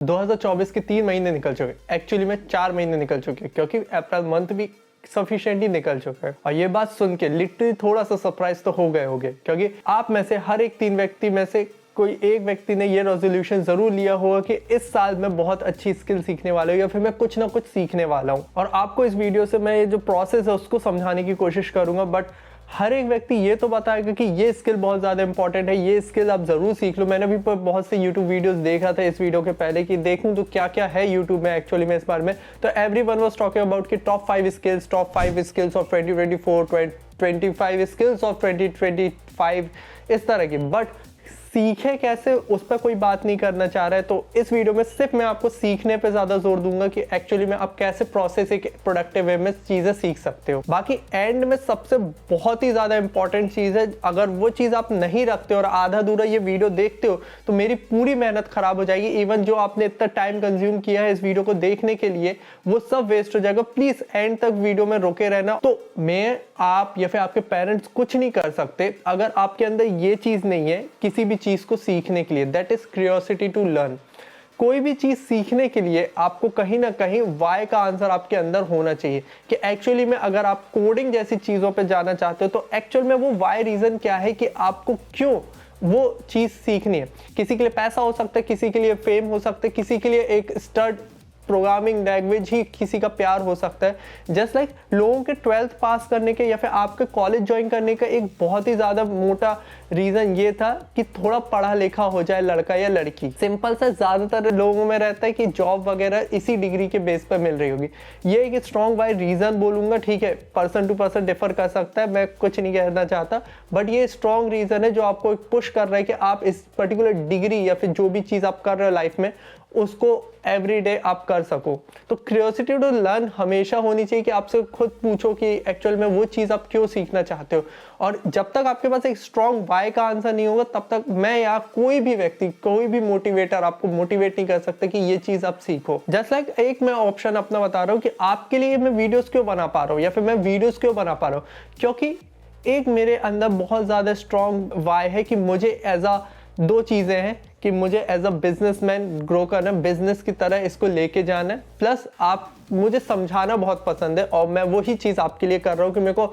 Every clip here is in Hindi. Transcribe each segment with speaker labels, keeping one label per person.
Speaker 1: 2024 के 3 महीने निकल चुके, एक्चुअली में 4 महीने निकल चुके क्योंकि अप्रैल मंथ भी सफिशिएंटली निकल चुका है। और ये बात सुन के लिटरली थोड़ा सा सरप्राइज तो हो गए होंगे क्योंकि आप में से हर एक 3 व्यक्ति में से कोई एक व्यक्ति ने ये रेजोल्यूशन जरूर लिया होगा कि इस साल मैं बहुत अच्छी स्किल सीखने वाला हूँ या फिर मैं कुछ ना कुछ सीखने वाला हूँ। और आपको इस वीडियो से मैं ये जो प्रोसेस है उसको समझाने की कोशिश करूंगा, बट हर एक व्यक्ति ये तो बताएगा कि ये स्किल बहुत ज़्यादा इंपॉर्टेंट है, ये स्किल आप ज़रूर सीख लो। मैंने भी बहुत से यूट्यूब वीडियोस देखा था इस वीडियो के पहले कि देखूं तो क्या क्या है यूट्यूब में एक्चुअली में इस बारे में। तो एवरीवन वाज टॉकिंग अबाउट कि top 5 skills of 2024, 25 skills of 2025, इस तरह की। बट सीखे कैसे उस पर कोई बात नहीं करना चाह रहा है, तो इस वीडियो में सिर्फ मैं आपको सीखने पे ज़्यादा जोर दूंगा कि एक्चुअली में आप कैसे प्रोसेस एक प्रोडक्टिव वे में चीज़ें सीख सकते हो। बाकी एंड में सबसे बहुत ही ज़्यादा इंपॉर्टेंट चीज़ है, अगर वो चीज़ आप नहीं रखते और आधा अधूरा ये वीडियो देखते हो तो मेरी पूरी मेहनत खराब हो जाएगी। इवन जो आपने इतना टाइम कंज्यूम किया है इस वीडियो को देखने के लिए वो सब वेस्ट हो जाएगा। प्लीज़ एंड तक वीडियो में रुके रहना। तो मैं, आप या फिर आपके पेरेंट्स कुछ नहीं कर सकते अगर आपके अंदर ये चीज़ नहीं है किसी भी चीज को सीखने के लिए, that is curiosity to learn. कोई भी चीज सीखने के लिए आपको कहीं ना कहीं वाई का आंसर आपके अंदर होना चाहिए कि एक्चुअली में अगर आप कोडिंग जैसी चीजों पे जाना चाहते हो तो एक्चुअल में वो वाई रीजन क्या है कि आपको क्यों वो चीज सीखनी है। किसी के लिए पैसा हो सकता है, किसी के लिए फेम हो सकता है, किसी के लिए एक स्टड प्रोग्रामिंग लैंग्वेज ही किसी का प्यार हो सकता है। जस्ट लाइक लोगों के 12th पास करने के या फिर आपके कॉलेज ज्वाइन करने का एक बहुत ही ज़्यादा मोटा रीज़न ये था कि थोड़ा पढ़ा लिखा हो जाए लड़का या लड़की। सिंपल सा ज़्यादातर लोगों में रहता है कि जॉब वगैरह इसी डिग्री के बेस पर मिल रही होगी। ये एक स्ट्रॉन्ग बाय रीज़न बोलूँगा, ठीक है, पर्सन टू पर्सन डिफर कर सकता है, मैं कुछ नहीं कहना चाहता, बट ये स्ट्रॉन्ग रीज़न है जो आपको पुश कर रहा है कि आप इस पर्टिकुलर डिग्री या फिर जो भी चीज़ आप कर रहे हो लाइफ में उसको एवरी डे आप कर सको। तो क्यूरियोसिटी टू लर्न हमेशा होनी चाहिए कि आपसे खुद पूछो कि एक्चुअल में वो चीज़ आप क्यों सीखना चाहते हो। और जब तक आपके पास एक स्ट्रॉन्ग वाई का आंसर नहीं होगा तब तक मैं या कोई भी व्यक्ति, कोई भी मोटिवेटर आपको मोटिवेट नहीं कर सकता कि ये चीज़ आप सीखो। जस्ट लाइक एक मैं ऑप्शन अपना बता रहा हूँ कि आपके लिए मैं वीडियोस क्यों बना पा रहा हूँ या फिर मैं वीडियोस क्यों बना पा रहा हूँ, क्योंकि एक मेरे अंदर बहुत ज़्यादा स्ट्रॉन्ग वाई है कि मुझे एज अ दो चीज़ें हैं कि मुझे एज अ बिजनेसमैन ग्रो करना, बिजनेस की तरह इसको लेके जाना है, प्लस आप मुझे समझाना बहुत पसंद है और मैं वही चीज़ आपके लिए कर रहा हूँ कि मेरे को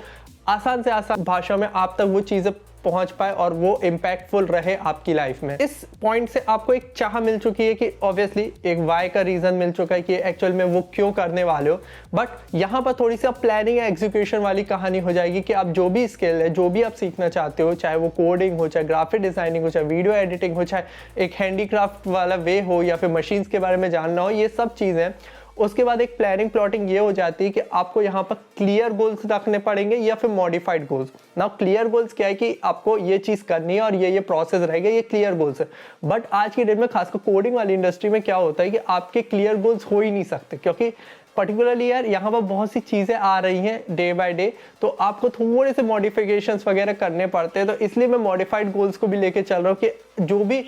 Speaker 1: आसान से आसान भाषा में आप तक वो चीज़ें पहुंच पाए और वो इम्पैक्टफुल रहे आपकी लाइफ में। इस पॉइंट से आपको एक चाह मिल चुकी है कि ऑब्वियसली एक वाई का रीजन मिल चुका है कि एक्चुअल में वो क्यों करने वाले हो। बट यहाँ पर थोड़ी सी प्लानिंग या एग्जीक्यूशन वाली कहानी हो जाएगी कि आप जो भी स्किल है, जो भी आप सीखना चाहते हो, चाहे वो कोडिंग हो, चाहे ग्राफिक डिजाइनिंग हो, चाहे वीडियो एडिटिंग हो, चाहे एक हैंडीक्राफ्ट वाला वे हो या फिर मशीन्स के बारे में जानना हो, ये सब चीज़ें उसके बाद एक प्लानिंग प्लॉटिंग ये हो जाती है कि आपको यहाँ पर क्लियर गोल्स रखने पड़ेंगे या फिर modified goals. Now clear goals क्या है कि आपको ये चीज़ करनी है और ये प्रोसेस रहेगा, ये क्लियर गोल्स है। बट आज की डेट में खासकर कोडिंग वाली इंडस्ट्री में क्या होता है कि आपके क्लियर गोल्स हो ही नहीं सकते क्योंकि पर्टिकुलरली यार यहाँ पर बहुत सी चीज़ें आ रही हैं डे बाय डे, तो आपको थोड़े से मॉडिफिकेशंस वगैरह करने पड़ते हैं। तो इसलिए मैं मॉडिफाइड गोल्स को भी लेके चल रहा हूँ कि जो भी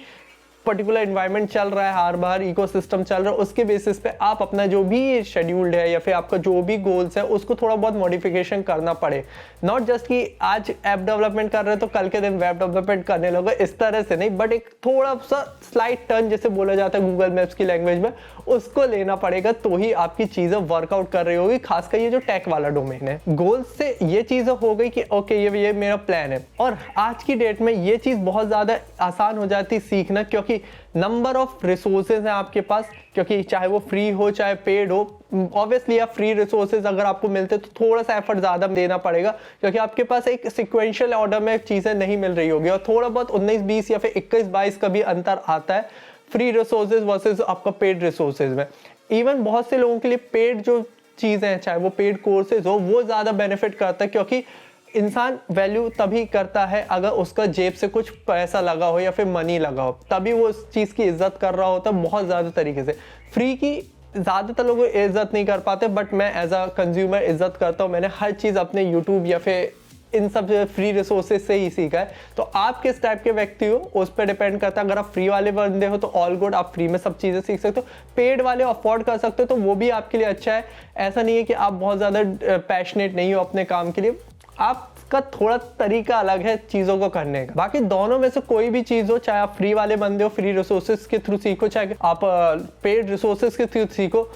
Speaker 1: पर्टिकुलर एनवायरनमेंट चल रहा है, हर बार इकोसिस्टम चल रहा है, उसके बेसिस पे आप अपना जो भी शेड्यूल्ड है या फिर आपका जो भी गोल्स है उसको थोड़ा बहुत मॉडिफिकेशन करना पड़े। नॉट जस्ट कि आज ऐप डेवलपमेंट कर रहे हैं तो कल के दिन वेब डेवलपमेंट करने लगे, इस तरह से नहीं, बट एक थोड़ा सा स्लाइट टर्न जैसे बोला जाता है गूगल मैप्स की लैंग्वेज में, उसको लेना पड़ेगा तो ही आपकी चीज़ें वर्कआउट कर रही होगी। खासकर ये जो टेक वाला डोमेन है, गोल्स से ये चीज़ें हो गई कि ओके ये मेरा प्लान है। और आज की डेट में ये चीज़ बहुत ज़्यादा आसान हो जाती है सीखना क्योंकि नंबर ऑफ रिसोर्सेज हैं आपके पास, क्योंकि चाहे वो फ्री हो चाहे पेड हो। ऑब्वियसली आप फ्री रिसोर्सेज अगर आपको मिलते तो थोड़ा सा एफर्ट ज़्यादा देना पड़ेगा क्योंकि आपके पास एक सिक्वेंशियल ऑर्डर में चीज़ें नहीं मिल रही होगी और थोड़ा बहुत 19-20 या फिर 21-22 का भी अंतर आता है फ्री रिसोर्सेज वर्सेज आपका पेड रिसोर्सेज में। इवन बहुत से लोगों के लिए पेड जो चीज़ें हैं, चाहे वो पेड कोर्सेज हो, वो ज़्यादा बेनिफिट करता है क्योंकि इंसान वैल्यू तभी करता है अगर उसका जेब से कुछ पैसा लगा हो या फिर मनी लगा हो, तभी वो उस चीज़ की इज्जत कर रहा होता है बहुत ज़्यादा तरीके से। फ्री की ज़्यादातर लोग इज्जत नहीं कर पाते, बट मैं एज अ कंज्यूमर इज्जत करता हूँ। मैंने हर चीज़ अपने यूट्यूब या फिर इन सब फ्री रिसोर्सेज से ही सीखा है। तो आप किस टाइप के व्यक्ति हो उस पर डिपेंड करता है। अगर आप फ्री वाले बंदे हो तो ऑल गुड, आप फ्री में सब चीज़ें सीख सकते हो। पेड वाले अफोर्ड कर सकते हो तो वो भी आपके लिए अच्छा है। ऐसा नहीं है कि आप बहुत ज़्यादा पैशनेट नहीं हो अपने काम के लिए, आप सबका थोड़ा तरीका अलग है चीज़ों को करने का। बाकी दोनों में से कोई भी चीज़ हो, चाहे आप फ्री वाले बंदे हो, फ्री रिसोर्सेज के थ्रू सीखो, चाहे आप पेड रिसोर्सेज के थ्रू सीखो,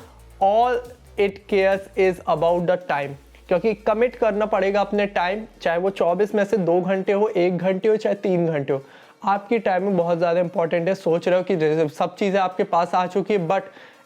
Speaker 1: all it cares is about the time. क्योंकि कमिट करना पड़ेगा अपने टाइम, चाहे वो 24 में से 2 घंटे हो, 1 घंटे हो, चाहे 3 घंटे हो। आपकी टाइमिंग बहुत ज़्यादा इंपॉर्टेंट है। सोच रहे हो कि सब चीज़ें आपके पास आ चुकी है, but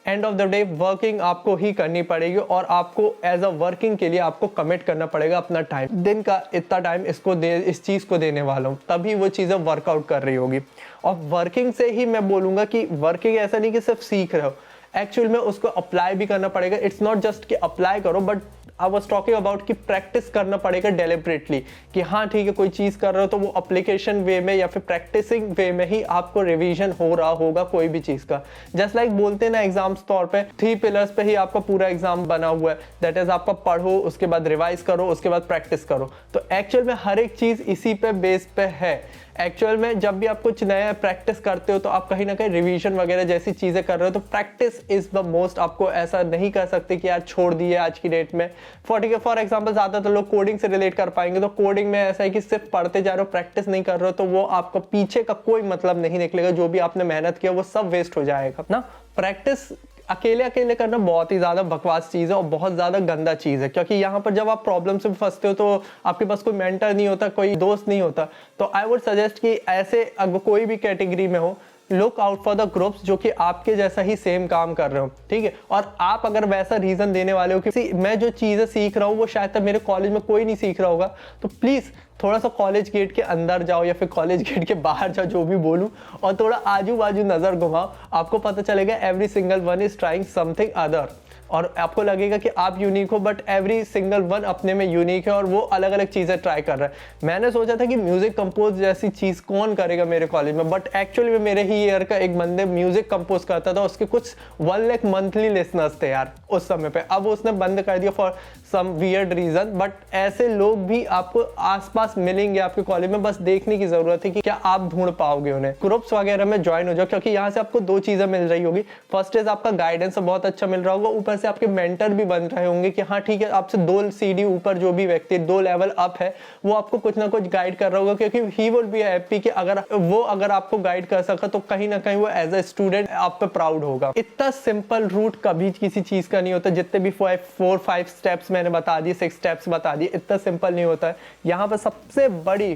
Speaker 1: end of the day working आपको ही करनी पड़ेगी और आपको एज अ वर्किंग के लिए आपको कमिट करना पड़ेगा अपना टाइम। दिन का इतना टाइम इस चीज़ को देने वाला हूँ, तभी वो चीज़ें वर्कआउट कर रही होगी। और वर्किंग से ही मैं बोलूँगा कि वर्किंग ऐसा नहीं कि सिर्फ सीख रहे हो, एक्चुअल में उसको अप्लाई भी करना पड़ेगा। इट्स नॉट जस्ट कि अप्लाई करो, but I was talking about कि प्रैक्टिस करना पड़ेगा डेलिबरेटली, कि हाँ ठीक है कोई चीज़ कर रहे हो तो वो अप्लीकेशन वे में या फिर प्रैक्टिसिंग वे में ही आपको रिवीजन हो रहा होगा कोई भी चीज़ का। जस्ट लाइक बोलते हैं ना एग्जाम्स तौर पे 3 पिलर्स पे ही आपका पूरा एग्जाम बना हुआ है, दैट इज आपका पढ़ो, उसके बाद रिवाइज करो, उसके बाद प्रैक्टिस करो। तो एक्चुअल में हर एक चीज़ इसी पे बेस पे है। एक्चुअल में जब भी आप कुछ नया प्रैक्टिस करते हो तो आप कहीं ना कहीं रिवीजन वगैरह जैसी चीज़ें कर रहे हो, तो प्रैक्टिस इज द मोस्ट। आपको ऐसा नहीं कर सकते कि यार छोड़ दिए आज की डेट में। फॉर एग्जाम्पल ज़्यादातर लोग कोडिंग से रिलेट कर पाएंगे, तो कोडिंग में ऐसा है कि सिर्फ पढ़ते जा रहे हो, प्रैक्टिस नहीं कर रहे हो, तो वो आपका पीछे का कोई मतलब नहीं निकलेगा। जो भी आपने मेहनत किया वो सब वेस्ट हो जाएगा ना। प्रैक्टिस अकेले अकेले करना बहुत ही ज़्यादा बकवास चीज़ है और बहुत ज़्यादा गंदा चीज़ है, क्योंकि यहाँ पर जब आप प्रॉब्लम से फंसते हो तो आपके पास कोई मेंटर नहीं होता, कोई दोस्त नहीं होता। तो आई वुड सजेस्ट कि ऐसे अगर कोई भी कैटेगरी में हो, look out for the groups जो कि आपके जैसा ही सेम काम कर रहे हो, ठीक है। और आप अगर वैसा रीज़न देने वाले हो कि मैं जो चीज़ें सीख रहा हूँ वो शायद तक मेरे कॉलेज में कोई नहीं सीख रहा होगा, तो प्लीज़ थोड़ा सा कॉलेज गेट के अंदर जाओ या फिर कॉलेज गेट के बाहर जाओ, जो भी बोलूं, और थोड़ा आजू बाजू नज़र घुमाओ। आपको पता चलेगा every single one is trying something other, और आपको लगेगा कि आप यूनिक हो, बट एवरी सिंगल वन अपने में यूनिक है और वो अलग अलग चीज़ें ट्राई कर रहा है। मैंने सोचा था कि म्यूज़िक कंपोज जैसी चीज़ कौन करेगा मेरे कॉलेज में, बट एक्चुअली में मेरे ही ईयर का एक बंदे म्यूज़िक कंपोज करता था, उसके कुछ 1 लाख मंथली लिसनर्स थे यार उस समय पे। अब उसने बंद कर दिया for some weird reason, but ऐसे लोग भी आपको आसपास मिलेंगे आपके कॉलेज में। बस देखने की ज़रूरत है कि क्या आप ढूंढ पाओगे उन्हें। ग्रुप्स वगैरह में ज्वाइन हो जाओ, क्योंकि यहाँ से आपको 2 चीज़ें मिल रही होगी। फर्स्ट इज आपका गाइडेंस बहुत अच्छा मिल रहा होगा, ऊपर से आपके मेंटर भी बन रहे होंगे कि हाँ ठीक है, आपसे 2 सीढ़ी ऊपर जो भी व्यक्ति 2 लेवल अप है वो आपको कुछ ना कुछ गाइड कर रहा होगा, क्योंकि ही विल बी हैप्पी कि अगर आपको गाइड कर सका तो कहीं ना कहीं वो एज अ स्टूडेंट आप पे प्राउड होगा। इतना सिंपल रूट कभी किसी चीज का नहीं होता। जितने भी 4-5 स्टेप्स मैंने बता दिए, 6 स्टेप्स बता दिए, इतना सिंपल नहीं होता है। यहाँ पर सबसे बड़ी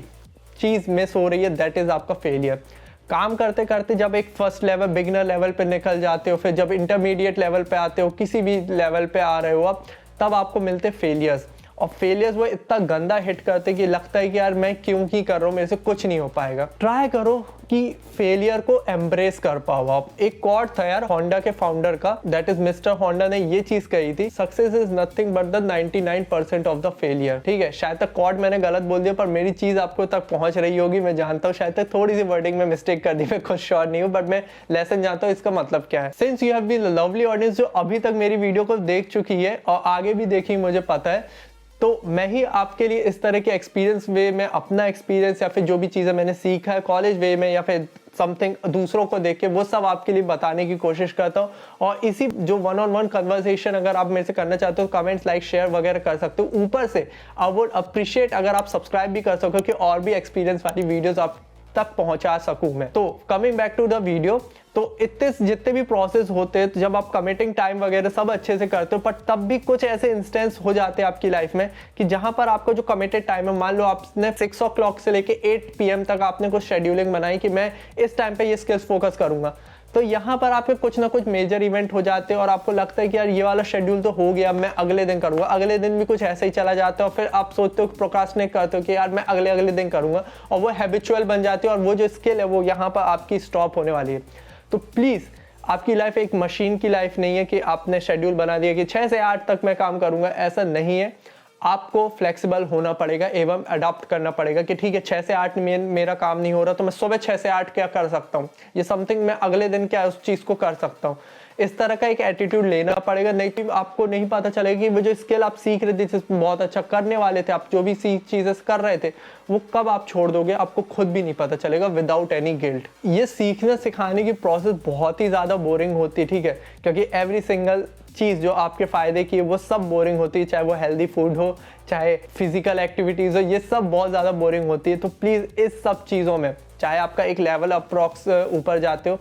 Speaker 1: चीज मिस हो रही है, दैट इज आपका फेलियर। काम करते करते जब एक फर्स्ट लेवल बिगिनर लेवल पे निकल जाते हो, फिर जब इंटरमीडिएट लेवल पे आते हो, किसी भी लेवल पे आ रहे हो आप, तब आपको मिलते फेलियर्स। और फेलियर्स वो इतना गंदा हिट करते कि लगता है कि यार मैं क्यों ही कर रहा हूँ, मेरे से कुछ नहीं हो पाएगा। ट्राई करो कि फेलियर को एम्ब्रेस कर पाओ आप। एक कोट था यार होंडा के फाउंडर का, दैट इज मिस्टर होंडा ने ये चीज कही थी, success is nothing but the 99% of the failure. ठीक है, शायद तक कोट मैंने गलत बोल दिया, पर मेरी चीज आपको तक पहुंच रही होगी, मैं जानता हूँ। शायद तक थोड़ी सी वर्डिंग में मिस्टेक कर दी, मैं खुद श्योर नहीं हूँ, बट मैं लेसन जानता हूँ इसका मतलब क्या है। Since you have been lovely audience जो अभी तक मेरी वीडियो को देख चुकी है और आगे भी देखी, मुझे पता है, तो मैं ही आपके लिए इस तरह के एक्सपीरियंस वे में अपना एक्सपीरियंस या फिर जो भी चीज़ें मैंने सीखा है कॉलेज वे में या फिर समथिंग दूसरों को देख के, वो सब आपके लिए बताने की कोशिश करता हूँ। और इसी जो 1-on-1 कन्वर्सेशन अगर आप मेरे से करना चाहते हो, कमेंट्स, लाइक, शेयर वगैरह कर सकते हो। ऊपर से आई वुड अप्रिशिएट अगर आप सब्सक्राइब भी कर सको कि और भी एक्सपीरियंस वाली वीडियोस आप तक पहुंचा सकूं मैं। तो coming back to the video, तो इतने जितने भी प्रोसेस होते हैं, जब आप कमिटिंग टाइम वगैरह सब अच्छे से करते हो, पर तब भी कुछ ऐसे इंस्टेंस हो जाते हैं आपकी लाइफ में कि जहां पर आपका जो कमिटेड टाइम है, मान लो आपने 6 o'clock से लेके 8 PM तक आपने कुछ शेड्यूलिंग बनाई कि मैं इस टाइम पे ये स्किल्स फोकस करूंगा, तो यहाँ पर आपके कुछ ना कुछ मेजर इवेंट हो जाते हैं और आपको लगता है कि यार ये वाला शेड्यूल तो हो गया, मैं अगले दिन करूंगा। अगले दिन भी कुछ ऐसा ही चला जाता है और फिर आप सोचते हो, प्रोक्रास्टिनेट करते हो कि यार मैं अगले दिन करूंगा, और वो हैबिचुअल बन जाती है और वो जो स्किल है वो यहाँ पर आपकी स्टॉप होने वाली है। तो प्लीज़, आपकी लाइफ एक मशीन की लाइफ नहीं है कि आपने शेड्यूल बना दिया कि 6 से 8 तक मैं काम करूंगा, ऐसा नहीं है। आपको फ्लेक्सिबल होना पड़ेगा एवं अडॉप्ट करना पड़ेगा कि ठीक है 6 से 8 में मेरा काम नहीं हो रहा, तो मैं सुबह 6 से 8 क्या कर सकता हूँ, ये समथिंग मैं अगले दिन क्या उस चीज़ को कर सकता हूँ। इस तरह का एक एटीट्यूड लेना पड़ेगा, नहीं तो आपको नहीं पता चलेगा कि वो जो स्किल आप सीख रहे थे, बहुत अच्छा करने वाले थे, आप जो भी चीज़ें कर रहे थे, वो कब आप छोड़ दोगे आपको खुद भी नहीं पता चलेगा, विदाउट एनी गिल्ट। ये सीखने सिखाने की प्रोसेस बहुत ही ज़्यादा बोरिंग होती है, ठीक है, क्योंकि एवरी सिंगल चीज़ जो आपके फ़ायदे की है वो सब बोरिंग होती है, चाहे वो हेल्दी फूड हो, चाहे फिजिकल एक्टिविटीज़ हो, ये सब बहुत ज़्यादा बोरिंग होती है। तो प्लीज़ इस सब चीज़ों में, चाहे आपका एक लेवल अप्रॉक्स ऊपर जाते हो,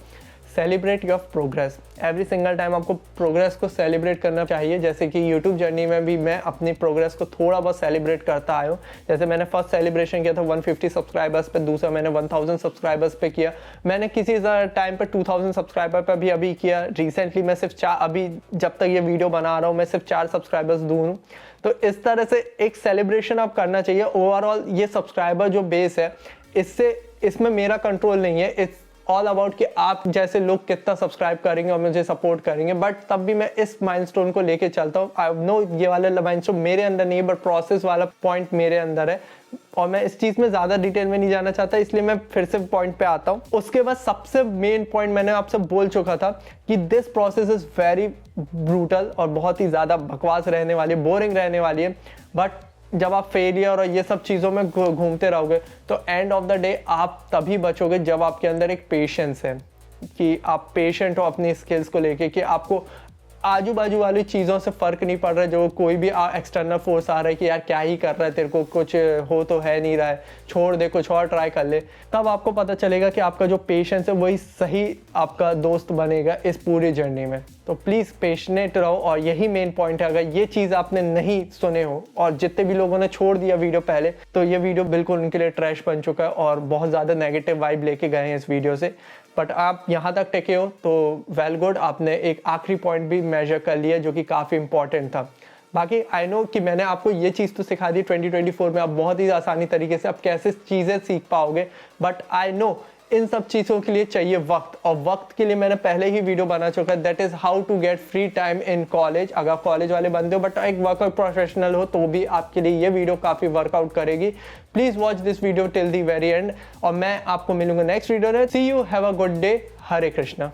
Speaker 1: celebrate your progress. Every single time आपको प्रोग्रेस को सेलिब्रेट करना चाहिए। जैसे कि यूट्यूब जर्नी में भी मैं अपनी प्रोग्रेस को थोड़ा बहुत सेलिब्रेट करता आया हूँ। जैसे मैंने फर्स्ट सेलिब्रेशन किया था 150 सब्सक्राइबर्स पे, दूसरा मैंने 1000 सब्सक्राइबर्स पे किया, मैंने किसी टाइम पे 2000 सब्सक्राइबर पे भी अभी किया। रिसेंटली मैं सिर्फ 4, अभी जब तक ये वीडियो बना रहा हूँ मैं सिर्फ 4 सब्सक्राइबर्स दूर हूँ। तो इस तरह से एक सेलिब्रेशन आप करना चाहिए। ओवरऑल ये सब्सक्राइबर जो बेस है, इसमें मेरा कंट्रोल नहीं है। इट्स ऑल अबाउट कि आप जैसे लोग कितना सब्सक्राइब करेंगे और मुझे सपोर्ट करेंगे। बट तब भी मैं इस माइलस्टोन को लेके चलता हूँ। आई नो ये वाला माइलस्टोन मेरे अंदर नहीं है, बट प्रोसेस वाला पॉइंट मेरे अंदर है और मैं इस चीज़ में ज़्यादा डिटेल में नहीं जाना चाहता, इसलिए मैं फिर से पॉइंट पे आता हूँ। उसके बाद सबसे मेन पॉइंट मैंने आपसे बोल चुका था कि this process is very brutal और बहुत ही ज़्यादा बकवास रहने वाली, बोरिंग रहने वाली है। बट जब आप फेलियर और ये सब चीज़ों में घूमते रहोगे तो एंड ऑफ द डे आप तभी बचोगे जब आपके अंदर एक पेशेंस है, कि आप पेशेंट हो अपनी स्किल्स को लेके, कि आपको आजू बाजू वाली चीज़ों से फ़र्क नहीं पड़ रहा है। जो कोई भी एक्सटर्नल फोर्स आ रहा है कि यार क्या ही कर रहा है, तेरे को कुछ हो तो है नहीं रहा है, छोड़ दे, कुछ और ट्राई कर ले, तब आपको पता चलेगा कि आपका जो पेशेंस है वही सही आपका दोस्त बनेगा इस पूरी जर्नी में। तो प्लीज़ पेशनेट रहो और यही मेन पॉइंट है। अगर ये चीज़ आपने नहीं सुने हो और जितने भी लोगों ने छोड़ दिया वीडियो पहले, तो ये वीडियो बिल्कुल उनके लिए ट्रैश बन चुका है और बहुत ज़्यादा नेगेटिव वाइब लेके गए हैं इस वीडियो से। बट आप यहाँ तक टिके हो तो वेल गुड, आपने एक आखिरी पॉइंट भी मेजर कर लिया जो कि काफ़ी इंपॉर्टेंट था। बाकी आई नो कि मैंने आपको ये चीज़ तो सिखा दी 2024 में आप बहुत ही आसानी तरीके से आप कैसे चीज़ें सीख पाओगे, बट आई नो इन सब चीज़ों के लिए चाहिए वक्त, और वक्त के लिए मैंने पहले ही वीडियो बना चुका है, that is how to get free time in college. अगर कॉलेज वाले बंदे हो बट एक वर्कआउट प्रोफेशनल हो तो भी आपके लिए ये वीडियो काफ़ी वर्कआउट करेगी। Please watch this video till the very end और मैं आपको मिलूंगा नेक्स्ट वीडियो में। See you, have a good day, Hare Krishna.